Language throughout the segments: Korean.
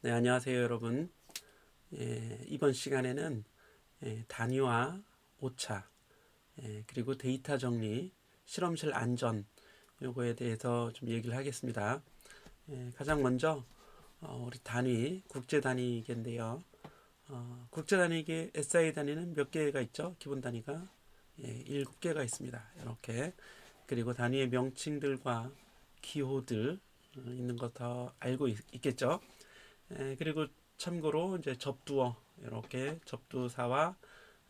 네, 안녕하세요, 여러분. 이번 시간에는 단위와 오차, 그리고 데이터 정리, 실험실 안전 요거에 대해서 좀 얘기를 하겠습니다. 가장 먼저 우리 단위, 국제 단위계인데요. 국제 단위계 SI 단위는 몇 개가 있죠? 기본 단위가 7개가 있습니다. 이렇게 그리고 단위의 명칭들과 기호들 있는 거 더 알고 있겠죠? 그리고 참고로 이제 접두어 이렇게 접두사와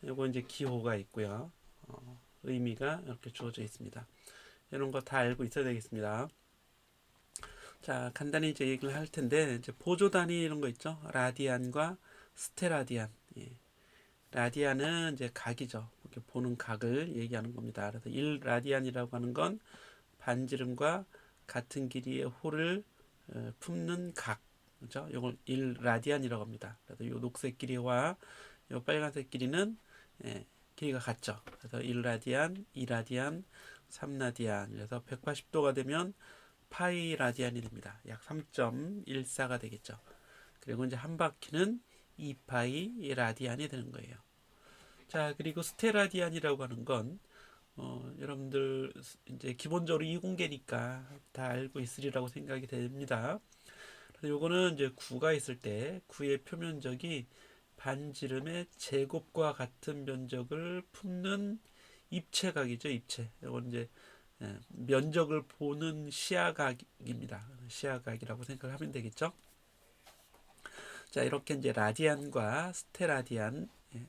요거 이제 기호가 있고요. 의미가 이렇게 주어져 있습니다. 이런 거 다 알고 있어야 되겠습니다. 자, 간단히 이제 얘기를 할 텐데 이제 보조 단위 이런 거 있죠. 라디안과 스테라디안. 라디안은 이제 각이죠. 이렇게 보는 각을 얘기하는 겁니다. 그래서 1라디안이라고 하는 건 반지름과 같은 길이의 홀을 품는 각. 그죠? 이걸 1라디안이라고 합니다. 그래서 요 녹색 길이와 요 빨간색 길이는 길이가 같죠. 그래서 1라디안, 2라디안, 3라디안. 그래서 180도가 되면 파이 라디안이 됩니다. 약 3.14가 되겠죠. 그리고 이제 한 바퀴는 2파이 라디안이 되는 거예요. 자, 그리고 스테라디안이라고 하는 건 여러분들 이제 기본적으로 이공계니까 다 알고 있으리라고 생각이 됩니다. 그래서 요거는 이제 구가 있을 때 구의 표면적이 반지름의 제곱과 같은 면적을 품는 입체각이죠, 입체. 이건 이제 면적을 보는 시야각입니다. 시야각이라고 생각을 하면 되겠죠. 자, 이렇게 이제 라디안과 스테라디안,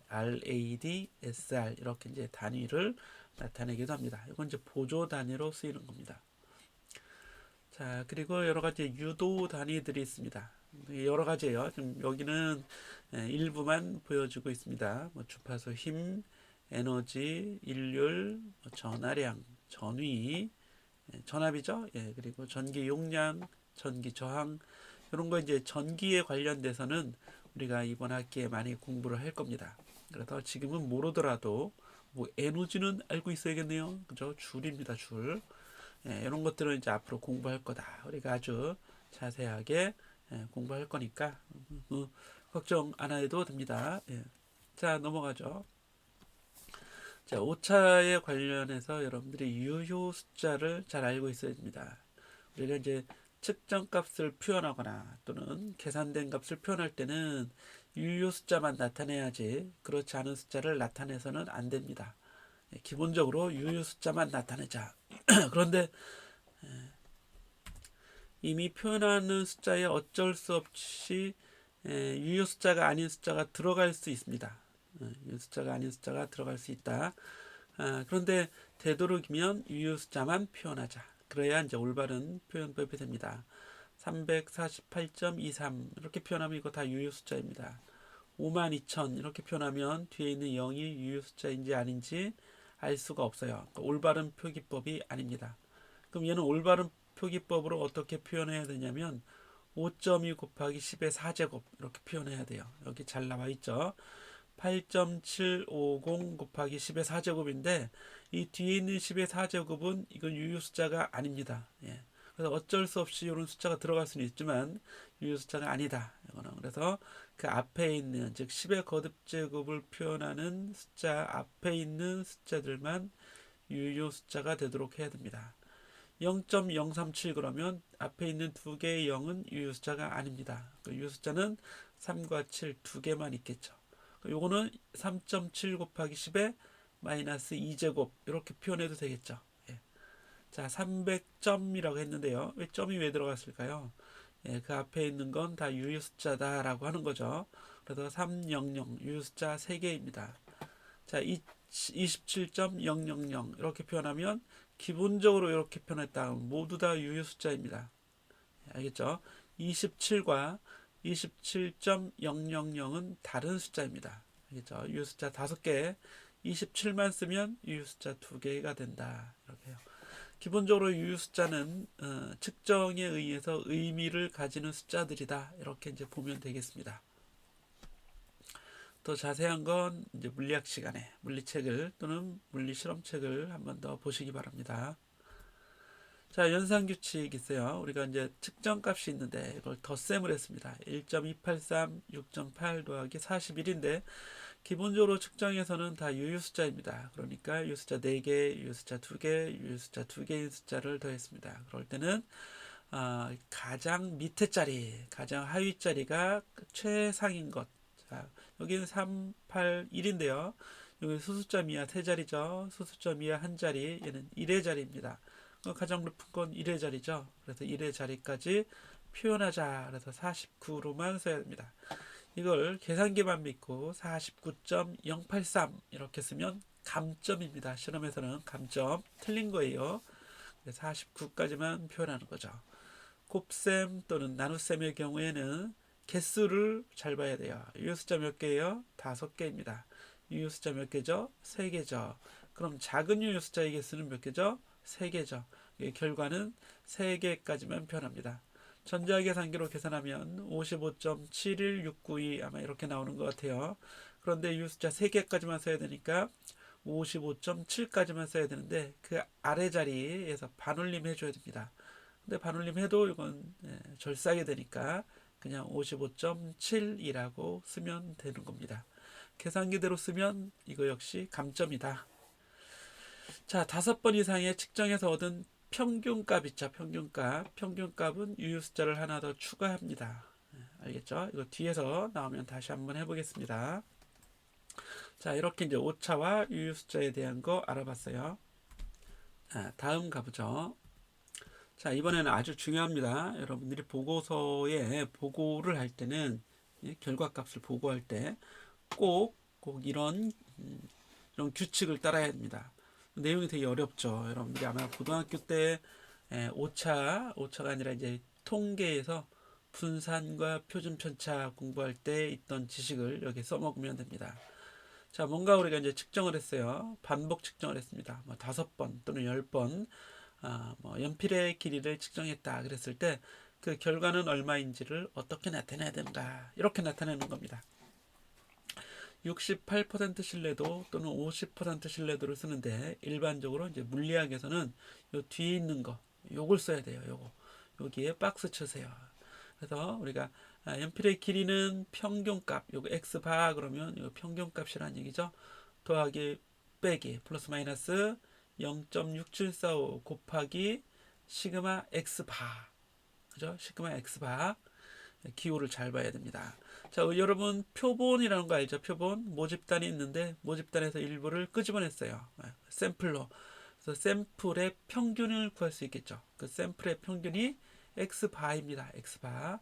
RAD, SR 이렇게 이제 단위를 나타내기도 합니다. 이건 이제 보조 단위로 쓰이는 겁니다. 자, 그리고 여러 가지 유도 단위들이 있습니다. 여러 가지예요. 지금 여기는 일부만 보여주고 있습니다. 뭐 주파수 힘, 에너지, 일률, 전하량, 전위, 전압이죠. 그리고 전기 용량, 전기 저항 이런 거 이제 전기에 관련돼서는 우리가 이번 학기에 많이 공부를 할 겁니다. 그래서 지금은 모르더라도 뭐 에너지는 알고 있어야겠네요. 그죠? 줄입니다, 줄. 이런 것들은 이제 앞으로 공부할 거다. 우리가 아주 자세하게 공부할 거니까 걱정 안 해도 됩니다. 자, 넘어가죠. 자, 오차에 관련해서 여러분들이 유효 숫자를 잘 알고 있어야 됩니다. 우리가 이제 측정 값을 표현하거나 또는 계산된 값을 표현할 때는 유효 숫자만 나타내야지 그렇지 않은 숫자를 나타내서는 안 됩니다. 기본적으로 유효 숫자만 나타내자. 그런데 이미 표현하는 숫자에 어쩔 수 없이 유효 숫자가 아닌 숫자가 들어갈 수 있습니다. 유효 숫자가 아닌 숫자가 들어갈 수 있다. 그런데 되도록이면 유효 숫자만 표현하자. 그래야 이제 올바른 표현법이 됩니다. 348.23 이렇게 표현하면 이거 다 유효 숫자입니다. 52,000 이렇게 표현하면 뒤에 있는 0이 유효 숫자인지 아닌지 알 수가 없어요. 그러니까 올바른 표기법이 아닙니다. 그럼 얘는 올바른 표기법으로 어떻게 표현해야 되냐면 5.2 곱하기 10의 4제곱 이렇게 표현해야 돼요. 여기 잘 나와 있죠. 8.750 곱하기 10의 4제곱인데 이 뒤에 있는 10의 4제곱은 이건 유효 숫자가 아닙니다. 그래서 어쩔 수 없이 이런 숫자가 들어갈 수는 있지만 유효 숫자가 아니다. 이거는 그래서 그 앞에 있는 즉 10의 거듭제곱을 표현하는 숫자 앞에 있는 숫자들만 유효 숫자가 되도록 해야 됩니다. 0.037 그러면 앞에 있는 두 개의 0은 유효 숫자가 아닙니다. 유효 숫자는 3과 7 두 개만 있겠죠. 요거는 3.7 곱하기 10에 마이너스 2제곱 이렇게 표현해도 되겠죠. 자, 300점이라고 했는데요. 점이 왜 들어갔을까요? 그 앞에 있는 건 다 유효 숫자다라고 하는 거죠. 그래서 300 유효 숫자 3개입니다. 자, 27.000 이렇게 표현하면 기본적으로 이렇게 표현했다. 모두 다 유효 숫자입니다. 알겠죠? 27과 27.000은 다른 숫자입니다. 알겠죠? 유효 숫자 5개, 27만 쓰면 유효 숫자 2개가 된다. 이렇게 해요. 기본적으로 유효 숫자는 측정에 의해서 의미를 가지는 숫자들이다. 이렇게 이제 보면 되겠습니다. 더 자세한 건 이제 물리학 시간에 물리책을 또는 물리 실험책을 한번 더 보시기 바랍니다. 자, 연산규칙 있어요. 우리가 이제 측정값이 있는데 이걸 덧셈을 했습니다. 1.283, 6.8 더하기 41인데 기본적으로 측정에서는 다 유효숫자입니다. 그러니까 유효숫자 4개, 유효숫자 2개, 유효숫자 2개인 숫자를 더했습니다. 그럴 때는 가장 밑에 자리, 가장 하위 자리가 최상인 것. 자, 여기는 3, 8, 1인데요. 여기 수숫자 미하 3자리죠. 수숫자 미하 1자리, 얘는 1의 자리입니다. 가장 높은 건 1의 자리죠. 그래서 1의 자리까지 표현하자. 그래서 49로만 써야 됩니다. 이걸 계산기만 믿고 49.083 이렇게 쓰면 감점입니다. 실험에서는 감점 틀린 거예요. 49까지만 표현하는 거죠. 곱셈 또는 나눗셈의 경우에는 개수를 잘 봐야 돼요. 유효숫자 몇 개예요? 5개입니다. 유효숫자 몇 개죠? 3개죠. 그럼 작은 유효숫자의 개수는 몇 개죠? 3개죠. 결과는 3개까지만 표현합니다. 전자계산기로 계산하면 55.71692 아마 이렇게 나오는 것 같아요. 그런데 유효숫자 3개까지만 써야 되니까 55.7까지만 써야 되는데 그 아래 자리에서 반올림 해줘야 됩니다. 근데 반올림 해도 이건 절사하게 되니까 그냥 55.7이라고 쓰면 되는 겁니다. 계산기대로 쓰면 이거 역시 감점이다. 자, 5번 이상의 측정에서 얻은 평균값 있죠. 평균값. 평균값은 유효숫자를 하나 더 추가합니다. 알겠죠? 이거 뒤에서 나오면 다시 한번 해보겠습니다. 자, 이렇게 이제 오차와 유효숫자에 대한 거 알아봤어요. 다음 가보죠. 자, 이번에는 아주 중요합니다. 여러분들이 보고서에 보고를 할 때는 결과값을 보고할 때 꼭 이런 규칙을 따라야 됩니다. 내용이 되게 어렵죠. 여러분들이 아마 고등학교 때 오차가 아니라 이제 통계에서 분산과 표준 편차 공부할 때 있던 지식을 여기 써먹으면 됩니다. 자, 뭔가 우리가 이제 측정을 했어요. 반복 측정을 했습니다. 뭐 5번 또는 10번 뭐 연필의 길이를 측정했다 그랬을 때 그 결과는 얼마인지를 어떻게 나타내야 된다. 이렇게 나타내는 겁니다. 68% 신뢰도 또는 50% 신뢰도를 쓰는데 일반적으로 이제 물리학에서는 요 뒤에 있는 거 요걸 써야 돼요. 요거 여기에 박스 쳐세요. 그래서 우리가 연필의 길이는 평균값 요거 x바 그러면 요 평균값이라는 얘기죠. 더하기 빼기 플러스 마이너스 0.6745 곱하기 시그마 x바 그죠? 시그마 x바 기호를 잘 봐야 됩니다. 자, 여러분 표본이라는 거 알죠? 표본 모집단이 있는데 모집단에서 일부를 끄집어냈어요. 샘플로. 그래서 샘플의 평균을 구할 수 있겠죠. 그 샘플의 평균이 x바입니다. x바.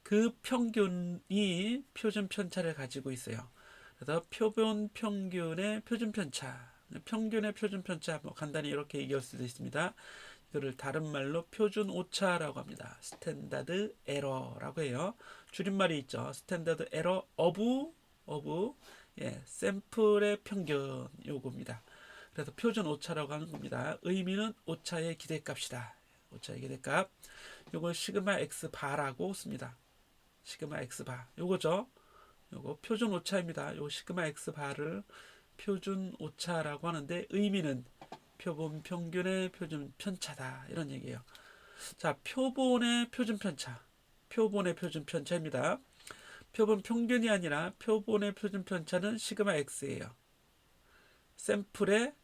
그 평균이 표준 편차를 가지고 있어요. 그래서 표본 평균의 표준 편차, 평균의 표준 편차 뭐 간단히 이렇게 얘기할 수도 있습니다. 이거를 다른 말로 표준 오차라고 합니다. 스탠다드 에러라고 해요. 줄임말이 있죠. 스탠다드 에러 어브 샘플의 평균 요겁니다. 그래서 표준 오차라고 하는 겁니다. 의미는 오차의 기대값이다. 오차의 기대값. 요걸 시그마 x 바라고 씁니다. 시그마 x 바. 요거죠. 요거 표준 오차입니다. 요 시그마 x 바를 표준 오차라고 하는데 의미는 표본 평균의 표준 편차다 이런 얘기예요. 자, 표본의 표준 편차, 표본의 표준 편차입니다. 표본 평균이 아니라 표본의 표준 편차는 시그마 x예요. 샘플의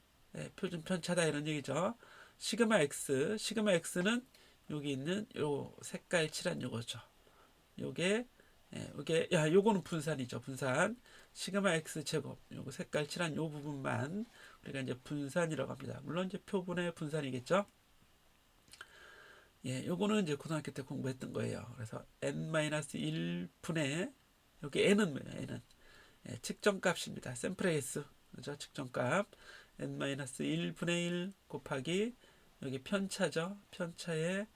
표준 편차다 이런 얘기죠. 시그마 x는 여기 있는 요 색깔 칠한 요거죠. 요게 요거는 분산이죠. 분산. 시그마 x 제곱. 요거 색깔 칠한 요 부분만 우리가 이제 분산이라고 합니다. 물론 이제 표본의 분산이겠죠. 요거는 이제 고등학교 때 공부했던 거예요. 그래서 n-1분의 여기 n은 뭐예요? n은 측정값입니다. 샘플의 개수. 그죠? 측정값. n-1분의 1 곱하기 여기 편차죠. 편차의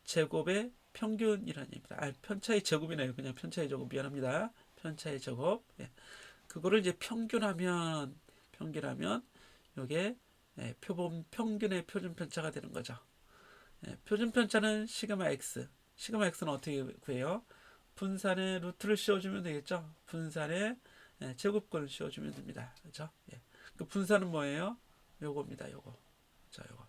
제곱의 평균이라는 얘기입니다. 편차의 제곱이네요. 그냥 편차의 제곱 미안합니다. 편차의 제곱. 그거를 이제 평균하면 이게 표본 평균의 표준 편차가 되는 거죠. 표준 편차는 시그마 x. 시그마 x는 어떻게 구해요? 분산의 루트를 씌워주면 되겠죠. 분산의 제곱권을 씌워주면 됩니다. 그렇죠? 그 분산은 뭐예요? 요겁니다. 요거. 자, 요거.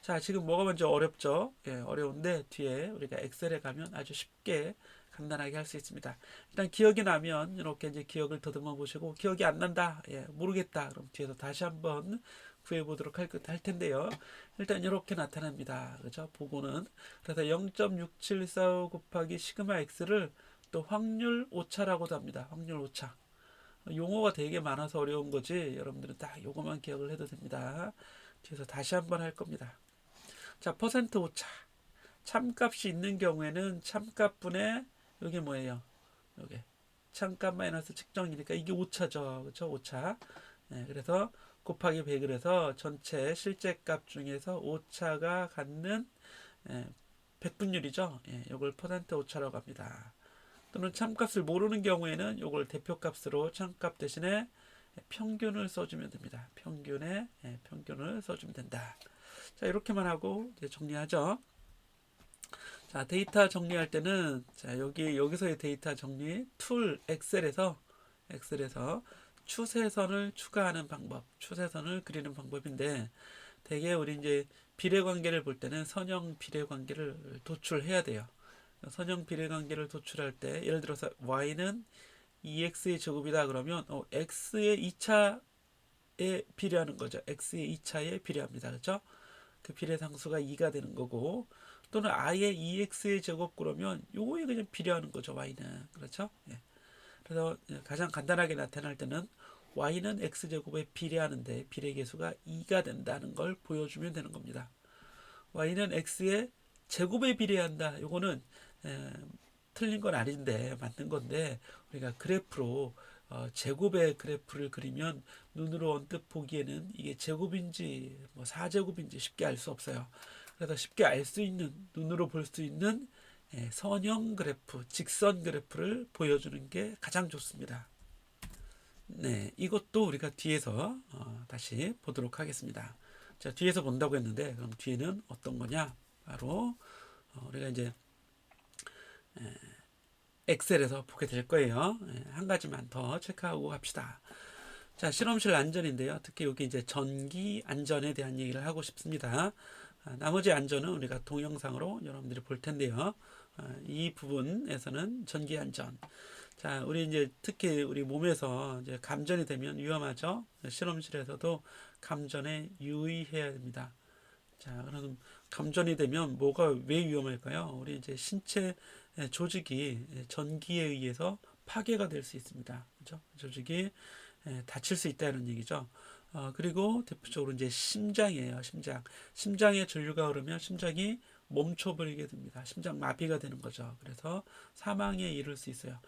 자, 지금 뭐가 먼저 어렵죠? 예, 어려운데 뒤에 우리가 엑셀에 가면 아주 쉽게 간단하게 할 수 있습니다. 일단 기억이 나면 이렇게 이제 기억을 더듬어 보시고 기억이 안 난다, 예, 모르겠다. 그럼 뒤에서 다시 한번 구해 보도록 할 텐데요. 일단 이렇게 나타납니다. 그죠? 보고는 그래서 0.6745 곱하기 시그마 x를 또 확률 오차라고도 합니다. 확률 오차. 용어가 되게 많아서 어려운 거지. 여러분들은 딱 요거만 기억을 해도 됩니다. 뒤에서 다시 한번 할 겁니다. 자, 퍼센트 오차. 참값이 있는 경우에는 참값분의 여기 뭐예요? 여기 참값 마이너스 측정이니까 이게 오차죠. 그렇죠? 오차. 네, 그래서 곱하기 100을 해서 전체 실제값 중에서 오차가 갖는 예, 백분율이죠. 예, 이걸 퍼센트 오차라고 합니다. 또는 참값을 모르는 경우에는 이걸 대표값으로 참값 대신에 평균을 써주면 됩니다. 평균을 써주면 된다. 자, 이렇게만 하고 이제 정리하죠. 자, 데이터 정리할 때는 자, 여기서의 데이터 정리 툴 엑셀에서 추세선을 추가하는 방법, 추세선을 그리는 방법인데 대개 우리 이제 비례 관계를 볼 때는 선형 비례 관계를 도출해야 돼요. 선형 비례 관계를 도출할 때 예를 들어서 y는 2x의 제곱이다 그러면 x의 2차에 비례하는 거죠. x의 2차에 비례합니다. 그렇죠? 그 비례 상수가 2가 되는 거고 또는 아예 2x의 제곱 그러면 요거에 그냥 비례하는 거죠. y는. 그렇죠? 예. 그래서 가장 간단하게 나타날 때는 y는 x제곱에 비례하는데 비례계수가 2가 된다는 걸 보여주면 되는 겁니다. y는 x의 제곱에 비례한다. 요거는 에, 틀린 건 아닌데 맞는 건데 우리가 그래프로 제곱의 그래프를 그리면 눈으로 언뜻 보기에는 이게 제곱인지 뭐 4제곱인지 쉽게 알 수 없어요. 그래서 쉽게 알 수 있는 눈으로 볼 수 있는 선형 그래프, 직선 그래프를 보여주는 게 가장 좋습니다. 네, 이것도 우리가 뒤에서 다시 보도록 하겠습니다. 자, 뒤에서 본다고 했는데 그럼 뒤에는 어떤 거냐? 바로 우리가 이제 엑셀에서 보게 될 거예요. 한 가지만 더 체크하고 갑시다. 자, 실험실 안전인데요. 특히 여기 이제 전기 안전에 대한 얘기를 하고 싶습니다. 나머지 안전은 우리가 동영상으로 여러분들이 볼 텐데요. 이 부분에서는 전기 안전. 자, 우리 이제 특히 우리 몸에서 이제 감전이 되면 위험하죠. 실험실에서도 감전에 유의해야 됩니다. 자, 그럼 감전이 되면 뭐가 왜 위험할까요? 우리 이제 신체 조직이 전기에 의해서 파괴가 될 수 있습니다. 그죠? 조직이 다칠 수 있다는 얘기죠. 그리고 대표적으로 이제 심장이에요. 심장에 전류가 흐르면 심장이 멈춰버리게 됩니다. 심장 마비가 되는 거죠. 그래서 사망에 이를 수 있어요.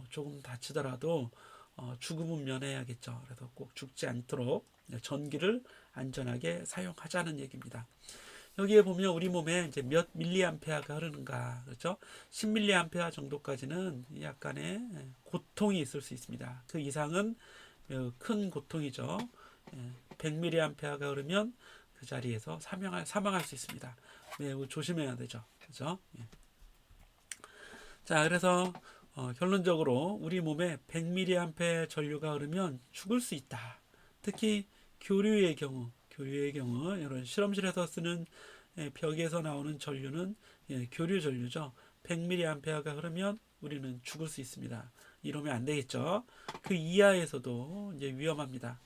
조금 다치더라도 죽음은 면해야겠죠. 그래서 꼭 죽지 않도록 전기를 안전하게 사용하자는 얘기입니다. 여기에 보면 우리 몸에 이제 몇 밀리암페어가 흐르는가, 그렇죠? 10밀리암페어 정도까지는 약간의 고통이 있을 수 있습니다. 그 이상은 매우 큰 고통이죠. 100밀리암페어가 흐르면 그 자리에서 사망할 수 있습니다. 매우 조심해야 되죠. 그렇죠? 자, 그래서 결론적으로 우리 몸에 100mAh 전류가 흐르면 죽을 수 있다. 특히 교류의 경우 이런 실험실에서 쓰는 벽에서 나오는 전류는 교류 전류죠. 100mAh가 흐르면 우리는 죽을 수 있습니다. 이러면 안 되겠죠. 그 이하에서도 이제 위험합니다.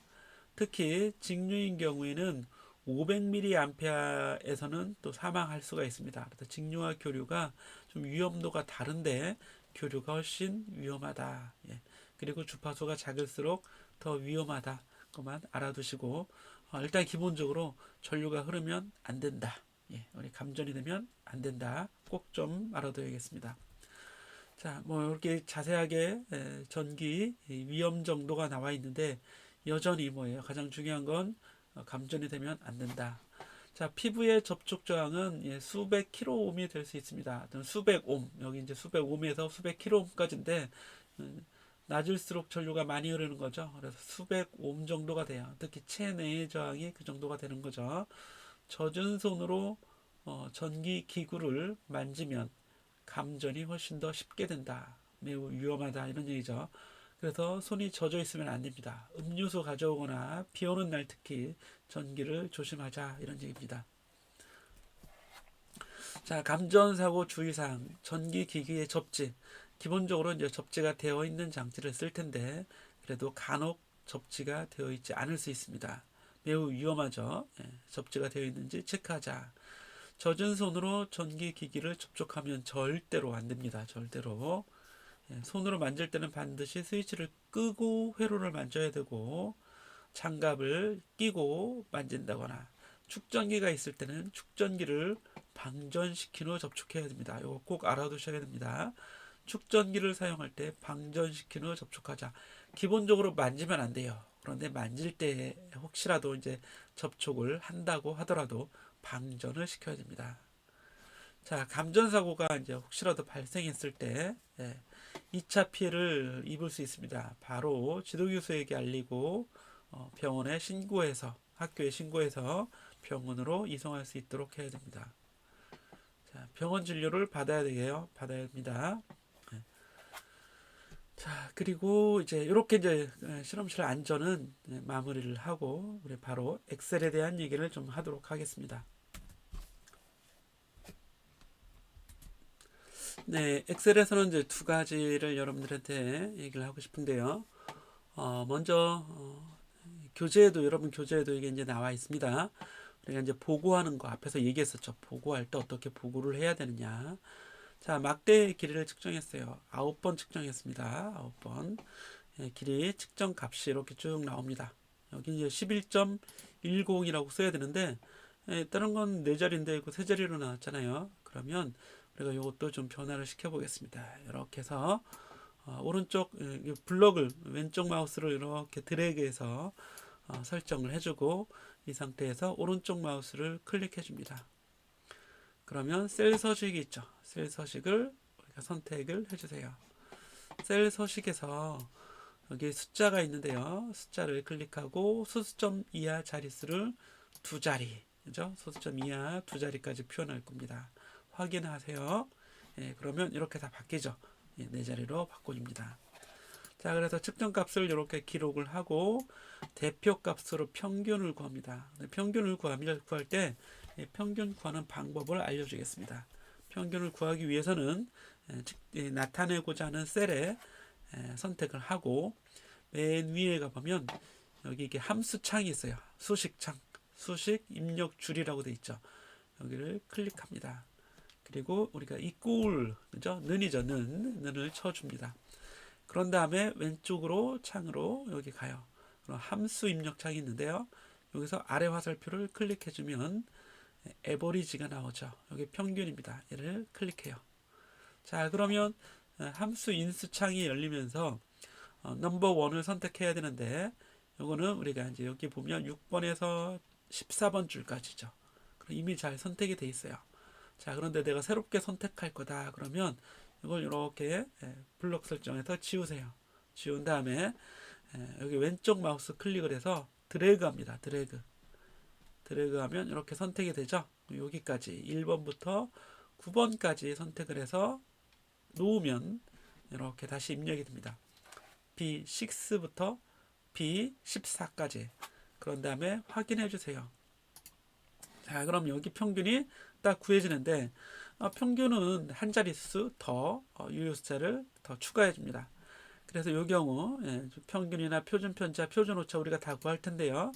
특히 직류인 경우에는 500mAh에서는 또 사망할 수가 있습니다. 그래서 직류와 교류가 좀 위험도가 다른데 교류가 훨씬 위험하다. 예. 그리고 주파수가 작을수록 더 위험하다. 그것만 알아두시고 일단 기본적으로 전류가 흐르면 안 된다. 예. 우리 감전이 되면 안 된다. 꼭 좀 알아둬야겠습니다. 자, 뭐 이렇게 자세하게 전기 위험 정도가 나와 있는데 여전히 뭐예요? 가장 중요한 건 감전이 되면 안 된다. 자, 피부의 접촉 저항은 수백 킬로옴이 될 수 있습니다. 수백 옴, 여기 이제 수백 옴에서 수백 킬로옴까지인데 낮을수록 전류가 많이 흐르는 거죠. 그래서 수백 옴 정도가 돼요. 특히 체내의 저항이 그 정도가 되는 거죠. 젖은 손으로 전기 기구를 만지면 감전이 훨씬 더 쉽게 된다. 매우 위험하다 이런 얘기죠. 그래서 손이 젖어 있으면 안 됩니다. 음료수 가져오거나 비 오는 날 특히 전기를 조심하자 이런 얘기입니다. 자, 감전사고 주의사항, 전기기기의 접지. 기본적으로 이제 접지가 되어 있는 장치를 쓸 텐데, 그래도 간혹 접지가 되어 있지 않을 수 있습니다. 매우 위험하죠. 예, 접지가 되어 있는지 체크하자. 젖은 손으로 전기기기를 접촉하면 절대로 안 됩니다. 절대로. 예, 손으로 만질 때는 반드시 스위치를 끄고 회로를 만져야 되고, 장갑을 끼고 만진다거나, 축전기가 있을 때는 축전기를 방전시킨 후 접촉해야 됩니다. 이거 꼭 알아두셔야 됩니다. 축전기를 사용할 때 방전시킨 후 접촉하자. 기본적으로 만지면 안 돼요. 그런데 만질 때 혹시라도 이제 접촉을 한다고 하더라도 방전을 시켜야 됩니다. 자, 감전사고가 이제 혹시라도 발생했을 때 2차 피해를 입을 수 있습니다. 바로 지도교수에게 알리고 병원에 신고해서 학교에 신고해서 병원으로 이송할 수 있도록 해야 됩니다. 자, 병원 진료를 받아야 되게요. 받아야 합니다. 자, 그리고 이제 이렇게 이제 실험실 안전은 마무리를 하고 우리 바로 엑셀에 대한 얘기를 좀 하도록 하겠습니다. 네, 엑셀에서는 이제 두 가지를 여러분들한테 얘기를 하고 싶은데요. 먼저 교재에도 여러분 교재에도 이게 이제 나와 있습니다. 우리가 이제 보고하는 거 앞에서 얘기했었죠. 보고할 때 어떻게 보고를 해야 되느냐. 자, 막대의 길이를 측정했어요. 9번 측정했습니다. 9번. 예, 길이 측정 값이 이렇게 쭉 나옵니다. 여기 이제 11.10이라고 써야 되는데 다른 건 네 자리인데 이거 세 자리로 나왔잖아요. 그러면 우리가 이것도 좀 변화를 시켜 보겠습니다. 이렇게 해서 오른쪽 블럭을 왼쪽 마우스로 이렇게 드래그해서 설정을 해주고 이 상태에서 오른쪽 마우스를 클릭해 줍니다. 그러면 셀 서식이 있죠. 셀 서식을 우리가 선택을 해주세요. 셀 서식에서 여기 숫자가 있는데요. 숫자를 클릭하고 소수점 이하 자릿수를 두 자리, 그죠? 소수점 이하 두 자리까지 표현할 겁니다. 확인하세요. 예, 그러면 이렇게 다 바뀌죠. 예, 네 자리로 바꿔줍니다. 자, 그래서 측정값을 이렇게 기록을 하고 대표값으로 평균을 구합니다. 평균을 구할 때 평균 구하는 방법을 알려주겠습니다. 평균을 구하기 위해서는 나타내고자 하는 셀에 선택을 하고 맨 위에 가보면 여기 이게 함수창이 있어요. 수식창, 수식 입력 줄이라고 되어 있죠. 여기를 클릭합니다. 그리고 우리가 equal, 그죠? 는이죠. 는을 쳐줍니다. 그런 다음에 왼쪽으로 창으로 여기 가요. 그럼 함수 입력 창이 있는데요. 여기서 아래 화살표를 클릭해주면 에버리지가 나오죠. 여기 평균입니다. 얘를 클릭해요. 자, 그러면 함수 인수 창이 열리면서 넘버 1을 선택해야 되는데 요거는 우리가 이제 여기 보면 6번에서 14번 줄까지죠. 이미 잘 선택이 돼 있어요. 자, 그런데 내가 새롭게 선택할 거다 그러면 이걸 이렇게 블록 설정해서 지우세요. 지운 다음에 여기 왼쪽 마우스 클릭을 해서 드래그 합니다. 드래그 하면 이렇게 선택이 되죠. 여기까지 1번부터 9번까지 선택을 해서 놓으면 이렇게 다시 입력이 됩니다. B6부터 B14까지. 그런 다음에 확인해 주세요. 자, 그럼 여기 평균이 딱 구해지는데 평균은 한 자릿수 더 유효숫자를 더 추가해 줍니다. 그래서 이 경우 평균이나 표준 편차, 표준 오차 우리가 다 구할 텐데요.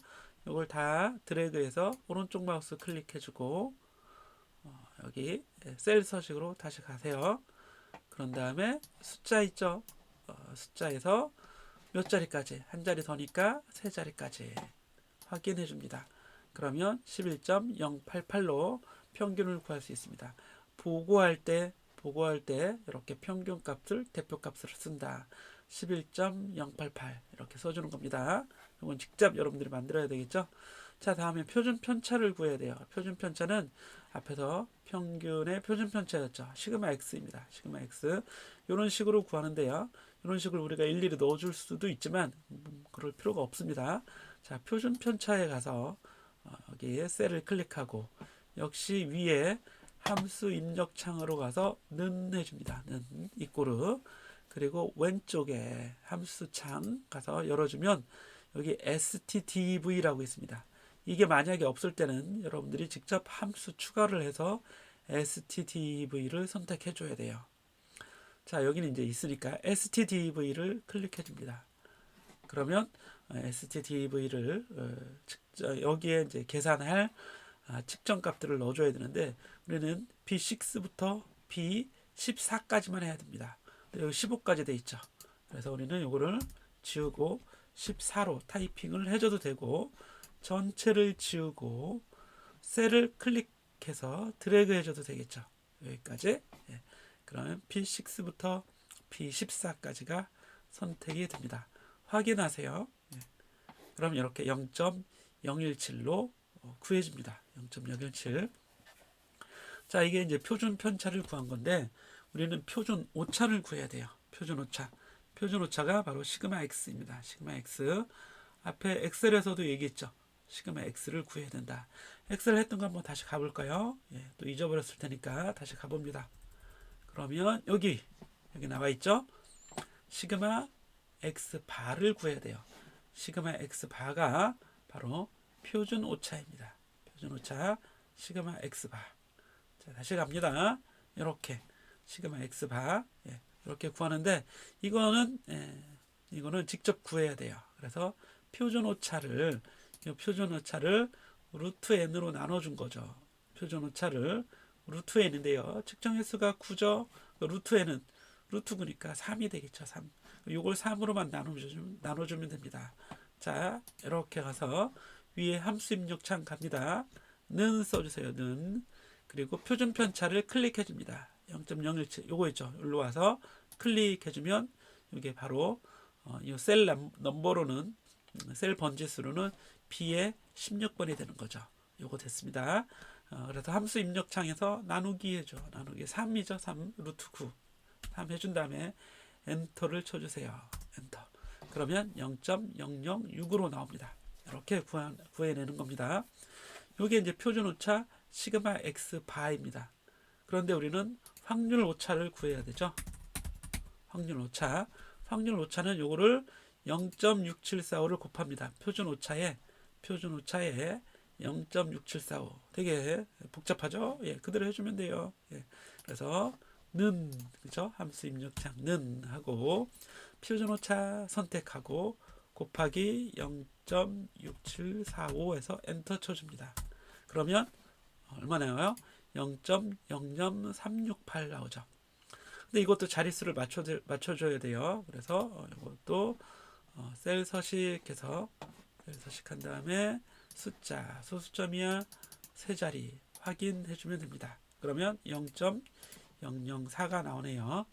이걸 다 드래그해서 오른쪽 마우스 클릭해주고 여기 셀 서식으로 다시 가세요. 그런 다음에 숫자 있죠. 숫자에서 몇 자리까지, 한 자리 더니까 세 자리까지 확인해 줍니다. 그러면 11.088로 평균을 구할 수 있습니다. 보고할 때 이렇게 평균 값을 대표 값으로 쓴다. 11.088 이렇게 써주는 겁니다. 이건 직접 여러분들이 만들어야 되겠죠. 자, 다음에 표준 편차를 구해야 돼요. 표준 편차는 앞에서 평균의 표준 편차였죠. 시그마 x입니다. 시그마 x 이런 식으로 구하는데요. 이런 식으로 우리가 일일이 넣어줄 수도 있지만 그럴 필요가 없습니다. 자, 표준 편차에 가서 여기에 셀을 클릭하고 역시 위에 함수 입력 창으로 가서 는 해줍니다. 는 이꼬르 그리고 왼쪽에 함수창 가서 열어주면 여기 stdv라고 있습니다. 이게 만약에 없을 때는 여러분들이 직접 함수 추가를 해서 stdv를 선택해 줘야 돼요. 자, 여기는 이제 있으니까 stdv를 클릭해 줍니다. 그러면 stdv를 여기에 이제 계산할 측정 값들을 넣어줘야 되는데 우리는 B6부터 B14까지만 해야 됩니다. 여기 15까지 돼 있죠. 그래서 우리는 이거를 지우고 14로 타이핑을 해줘도 되고 전체를 지우고 셀을 클릭해서 드래그 해줘도 되겠죠. 여기까지. 예. 그러면 P6부터 P14까지가 선택이 됩니다. 확인하세요. 예. 그럼 이렇게 0.017로 구해집니다. 0.017. 자, 이게 이제 표준 편차를 구한 건데 우리는 표준 오차를 구해야 돼요. 표준 오차. 표준 오차가 바로 시그마 x입니다. 시그마 x. 앞에 엑셀에서도 얘기했죠. 시그마 x를 구해야 된다. 엑셀 했던 거 한번 다시 가볼까요? 예, 또 잊어버렸을 테니까 다시 가봅니다. 그러면 여기 나와 있죠. 시그마 x 바를 구해야 돼요. 시그마 x 바가 바로 표준 오차입니다. 표준 오차 시그마 x 바. 자, 다시 갑니다. 이렇게 시그마 x 바. 예, 이렇게 구하는데 이거는 직접 구해야 돼요. 그래서 표준 오차를 루트 n으로 나눠준 거죠. 표준 오차를 루트 n인데요. 측정 횟수가 9죠. 루트 n은 루트 9니까 3이 되겠죠. 3. 이걸 3으로만 나눠주면 됩니다. 자, 이렇게 가서 위에 함수 입력창 갑니다. 는 써주세요. 는. 그리고 표준 편차를 클릭해 줍니다. 0.017 요거 있죠. 여기로 와서 클릭해 주면 이게 바로 이 셀 넘버로는 셀 번지수로는 B의 16번이 되는 거죠. 요거 됐습니다. 그래서 함수 입력창에서 나누기 해줘. 나누기 3이죠. 3 루트 9. 3 해준 다음에 엔터를 쳐주세요. 엔터. 그러면 0.006으로 나옵니다. 이렇게 구해내는 겁니다. 이게 이제 표준 오차 시그마 x 바입니다. 그런데 우리는 확률 오차를 구해야 되죠. 확률 오차는 요거를 0.6745를 곱합니다. 표준 오차에 0.6745. 되게 복잡하죠? 예, 그대로 해주면 돼요. 예, 그래서 는, 그죠? 함수 입력창 는 하고 표준 오차 선택하고 곱하기 0.6745에서 엔터 쳐줍니다. 그러면 얼마 나와요? 0.00368 나오죠. 근데 이것도 자릿수를 맞춰줘야 돼요. 그래서 이것도 셀 서식해서 셀 서식한 다음에 숫자, 소수점이야 세 자리 확인해주면 됩니다. 그러면 0.004가 나오네요.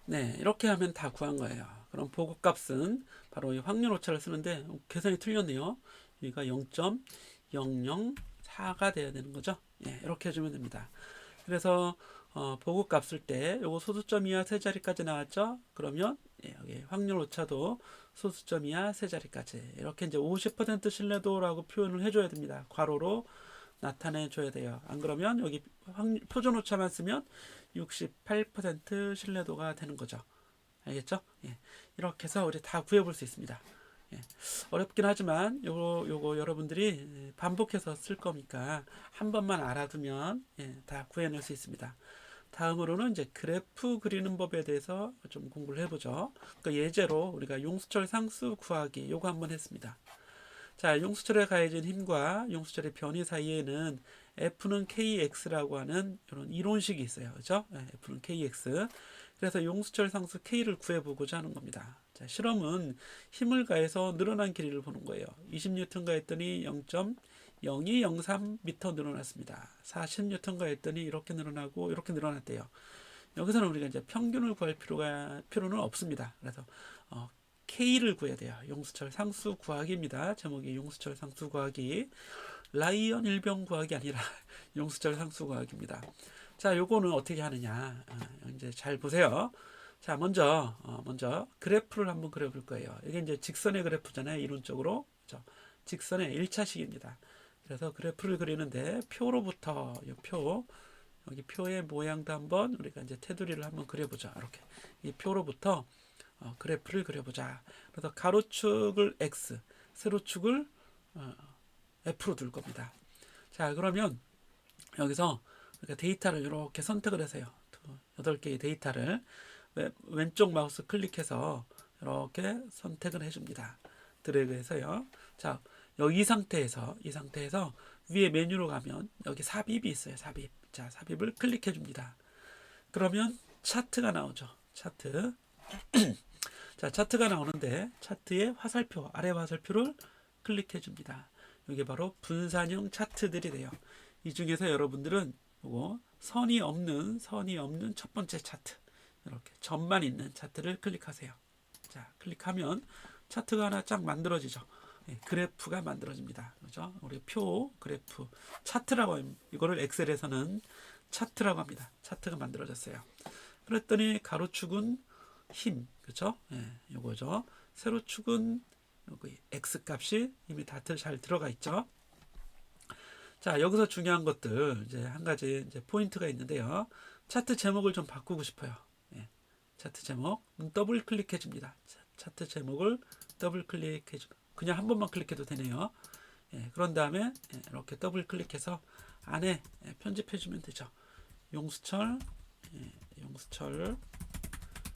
네, 이렇게 하면 다 구한 거예요. 그럼 보고값은 바로 이 확률 오차를 쓰는데 계산이 틀렸네요. 여기가 0.004가 돼야 되는 거죠. 예, 이렇게 해주면 됩니다. 그래서 보고값 쓸 때 요거 소수점 이하 세 자리까지 나왔죠. 그러면 여기 확률 오차도 소수점 이하 세 자리까지 이렇게 이제 50% 신뢰도라고 표현을 해줘야 됩니다. 괄호로 나타내 줘야 돼요. 안 그러면 여기 표준 오차만 쓰면 68% 신뢰도가 되는 거죠. 알겠죠? 예. 이렇게 해서 우리 다 구해볼 수 있습니다. 예. 어렵긴 하지만 요거 여러분들이 반복해서 쓸 거니까 한 번만 알아두면 다 구해낼 수 있습니다. 다음으로는 이제 그래프 그리는 법에 대해서 좀 공부를 해보죠. 그러니까 예제로 우리가 용수철 상수 구하기 요거 한번 했습니다. 자, 용수철에 가해진 힘과 용수철의 변이 사이에는 F는 KX라고 하는 이런 이론식이 있어요. 그죠? F는 KX. 그래서 용수철 상수 K를 구해보고자 하는 겁니다. 자, 실험은 힘을 가해서 늘어난 길이를 보는 거예요. 20N 가했더니 0.0203m 늘어났습니다. 40N 가했더니 이렇게 늘어나고 이렇게 늘어났대요. 여기서는 우리가 이제 평균을 구할 필요는 없습니다. 그래서 K를 구해야 돼요. 용수철 상수 구하기입니다. 제목이 용수철 상수 구하기. 라이언 일병 구하기 아니라 용수철 상수 구하기입니다. 자, 요거는 어떻게 하느냐. 이제 잘 보세요. 자, 먼저 그래프를 한번 그려볼 거예요. 이게 이제 직선의 그래프잖아요. 이론적으로. 그렇죠? 직선의 1차식입니다. 그래서 그래프를 그리는데 표로부터 이 표 여기 표의 모양도 한번 우리가 이제 테두리를 한번 그려보자. 이렇게 이 표로부터 그래프를 그려보자. 그래서 가로축을 x, 세로축을 f로 둘 겁니다. 자, 그러면 여기서 데이터를 이렇게 선택을 해서요. 8개의 데이터를 왼쪽 마우스 클릭해서 이렇게 선택을 해줍니다. 드래그해서요. 자, 여기 이 상태에서 위에 메뉴로 가면 여기 삽입이 있어요. 삽입. 자, 삽입을 클릭해 줍니다. 그러면 차트가 나오죠. 차트. 자, 차트가 나오는데 차트의 화살표, 아래 화살표를 클릭해 줍니다. 이게 바로 분산형 차트들이 돼요. 이 중에서 여러분들은 요거 선이 없는 첫 번째 차트, 이렇게 점만 있는 차트를 클릭하세요. 자, 클릭하면 차트가 하나 쫙 만들어지죠. 그래프가 만들어집니다. 그렇죠? 우리 표, 그래프, 차트라고 합니다. 이거를 엑셀에서는 차트라고 합니다. 차트가 만들어졌어요. 그랬더니 가로축은 힘, 그렇죠? 요거죠. 세로축은 여기 x 값이 이미 다 잘 들어가 있죠. 자, 여기서 중요한 것들 이제 한 가지 이제 포인트가 있는데요. 차트 제목을 좀 바꾸고 싶어요. 차트 제목 더블 클릭해 줍니다. 차트 제목을 더블 클릭해 주. 그냥 한 번만 클릭해도 되네요. 그런 다음에 이렇게 더블 클릭해서 안에 편집해 주면 되죠. 용수철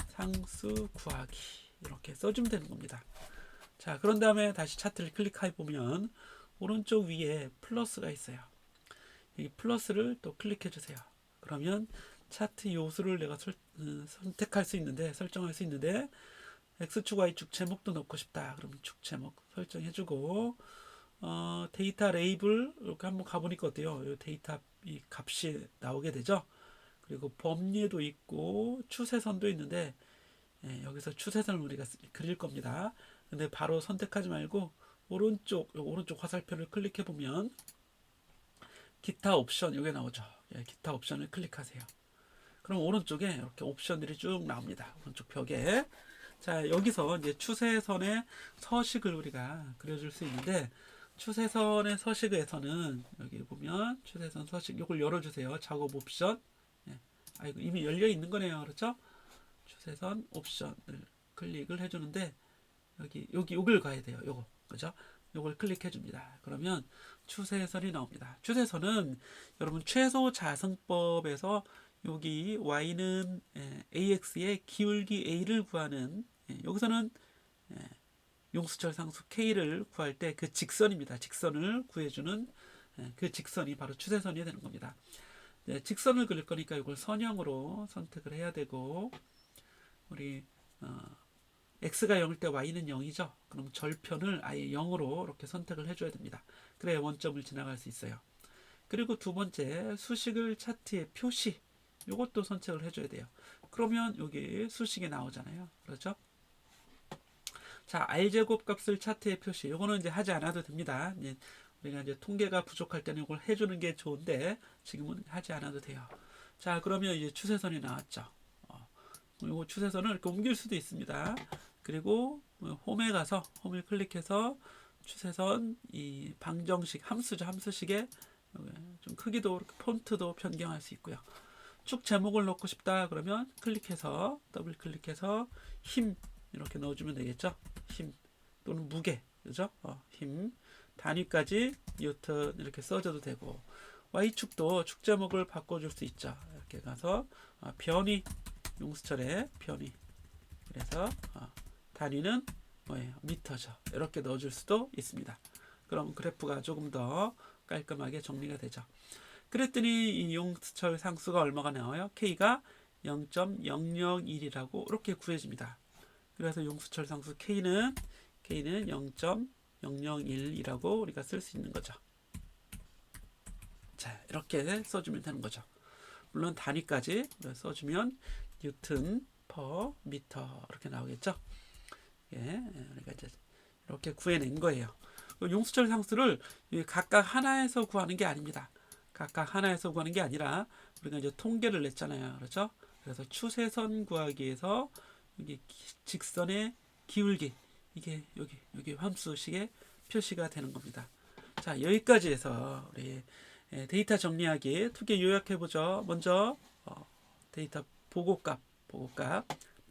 상수 구하기 이렇게 써주면 되는 겁니다. 자, 그런 다음에 다시 차트를 클릭해 보면 오른쪽 위에 플러스가 있어요. 이 플러스를 또 클릭해 주세요. 그러면 차트 요소를 내가 선택할 수 있는데, 설정할 수 있는데, X축, Y축 제목도 넣고 싶다. 그러면 축 제목 설정해주고, 데이터 레이블 이렇게 한번 가보니까 어때요? 이 데이터 이 값이 나오게 되죠. 그리고 범위도 있고 추세선도 있는데, 여기서 추세선을 우리가 그릴 겁니다. 근데 바로 선택하지 말고 오른쪽 화살표를 클릭해 보면 기타 옵션 여기 나오죠. 기타 옵션을 클릭하세요. 그럼 오른쪽에 이렇게 옵션들이 쭉 나옵니다. 오른쪽 벽에. 자, 여기서 이제 추세선의 서식을 우리가 그려줄 수 있는데, 추세선의 서식에서는 여기 보면 추세선 서식 이걸 열어주세요. 작업 옵션. 이거 이미 열려 있는 거네요. 그렇죠? 추세선 옵션을 클릭을 해주는데 여기 요걸 가야 돼요. 요거 그죠? 요걸 클릭해 줍니다. 그러면 추세선이 나옵니다. 추세선은 여러분 최소 자승법에서 여기 y는 ax의 기울기 a를 구하는, 여기서는 용수철 상수 k를 구할 때 그 직선입니다. 직선을 구해주는 그 직선이 바로 추세선이 되는 겁니다. 직선을 그릴 거니까 이걸 선형으로 선택을 해야 되고, 우리 x가 0일 때 y는 0이죠. 그럼 절편을 아예 0으로 이렇게 선택을 해줘야 됩니다. 그래야 원점을 지나갈 수 있어요. 그리고 두 번째, 수식을 차트의 표시, 이것도 선택을 해줘야 돼요. 그러면 여기 수식이 나오잖아요. 그렇죠? 자, r제곱 값을 차트의 표시, 이거는 이제 하지 않아도 됩니다. 우리가 이제 통계가 부족할 때는 이걸 해주는 게 좋은데 지금은 하지 않아도 돼요. 자, 그러면 이제 추세선이 나왔죠. 이 추세선을 이렇게 옮길 수도 있습니다. 그리고 홈에 가서 홈을 클릭해서 추세선 이 방정식 함수죠. 함수식에 좀 크기도 폰트도 변경할 수 있고요. 축 제목을 넣고 싶다 그러면 클릭해서 더블 클릭해서 힘 이렇게 넣어주면 되겠죠. 힘 또는 무게, 그죠? 힘 단위까지 뉴턴 이렇게 써줘도 되고, Y축도 축 제목을 바꿔줄 수 있죠. 이렇게 가서 변위, 용수철의 변위, 그래서 단위는 뭐예요? 미터죠. 이렇게 넣어줄 수도 있습니다. 그럼 그래프가 조금 더 깔끔하게 정리가 되죠. 그랬더니 이 용수철 상수가 얼마가 나와요? K가 0.001이라고 이렇게 구해집니다. 그래서 용수철 상수 K는 0.001이라고 우리가 쓸 수 있는 거죠. 자, 이렇게 써주면 되는 거죠. 물론 단위까지 써주면 뉴튼 퍼 미터 이렇게 나오겠죠. 우리가 이제 이렇게 구해낸 거예요. 용수철 상수를 각각 하나에서 구하는 게 아닙니다. 각각 하나에서 구하는 게 아니라 우리가 이제 통계를 냈잖아요. 그렇죠? 그래서 추세선 구하기에서 여기 직선의 기울기, 이게 여기 함수식의 표시가 되는 겁니다. 자, 여기까지 해서 우리 데이터 정리하기 두 개 요약해 보죠. 먼저 데이터 보고값,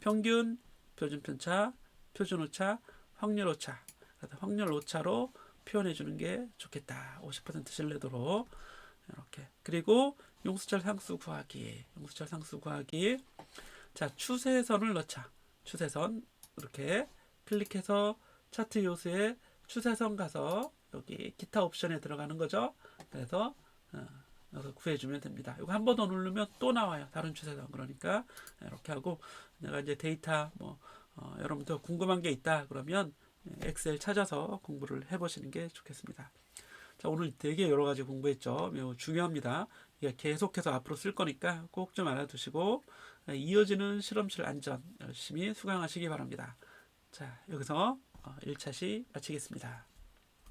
평균, 표준 편차, 표준 오차, 확률 오차. 확률 오차로 표현해 주는 게 좋겠다. 50% 신뢰도로 이렇게. 그리고 용수철 상수 구하기. 자, 추세선을 넣자. 추세선 이렇게 클릭해서 차트 요소에 추세선 가서 여기 기타 옵션에 들어가는 거죠. 그래서 여기서 구해주면 됩니다. 이거 한 번 더 누르면 또 나와요. 다른 추세선. 그러니까 이렇게 하고 내가 이제 데이터 여러분들 궁금한 게 있다 그러면 엑셀 찾아서 공부를 해보시는 게 좋겠습니다. 자, 오늘 되게 여러 가지 공부했죠. 매우 중요합니다. 이게 계속해서 앞으로 쓸 거니까 꼭 좀 알아두시고 이어지는 실험실 안전 열심히 수강하시기 바랍니다. 자, 여기서 1차시 마치겠습니다.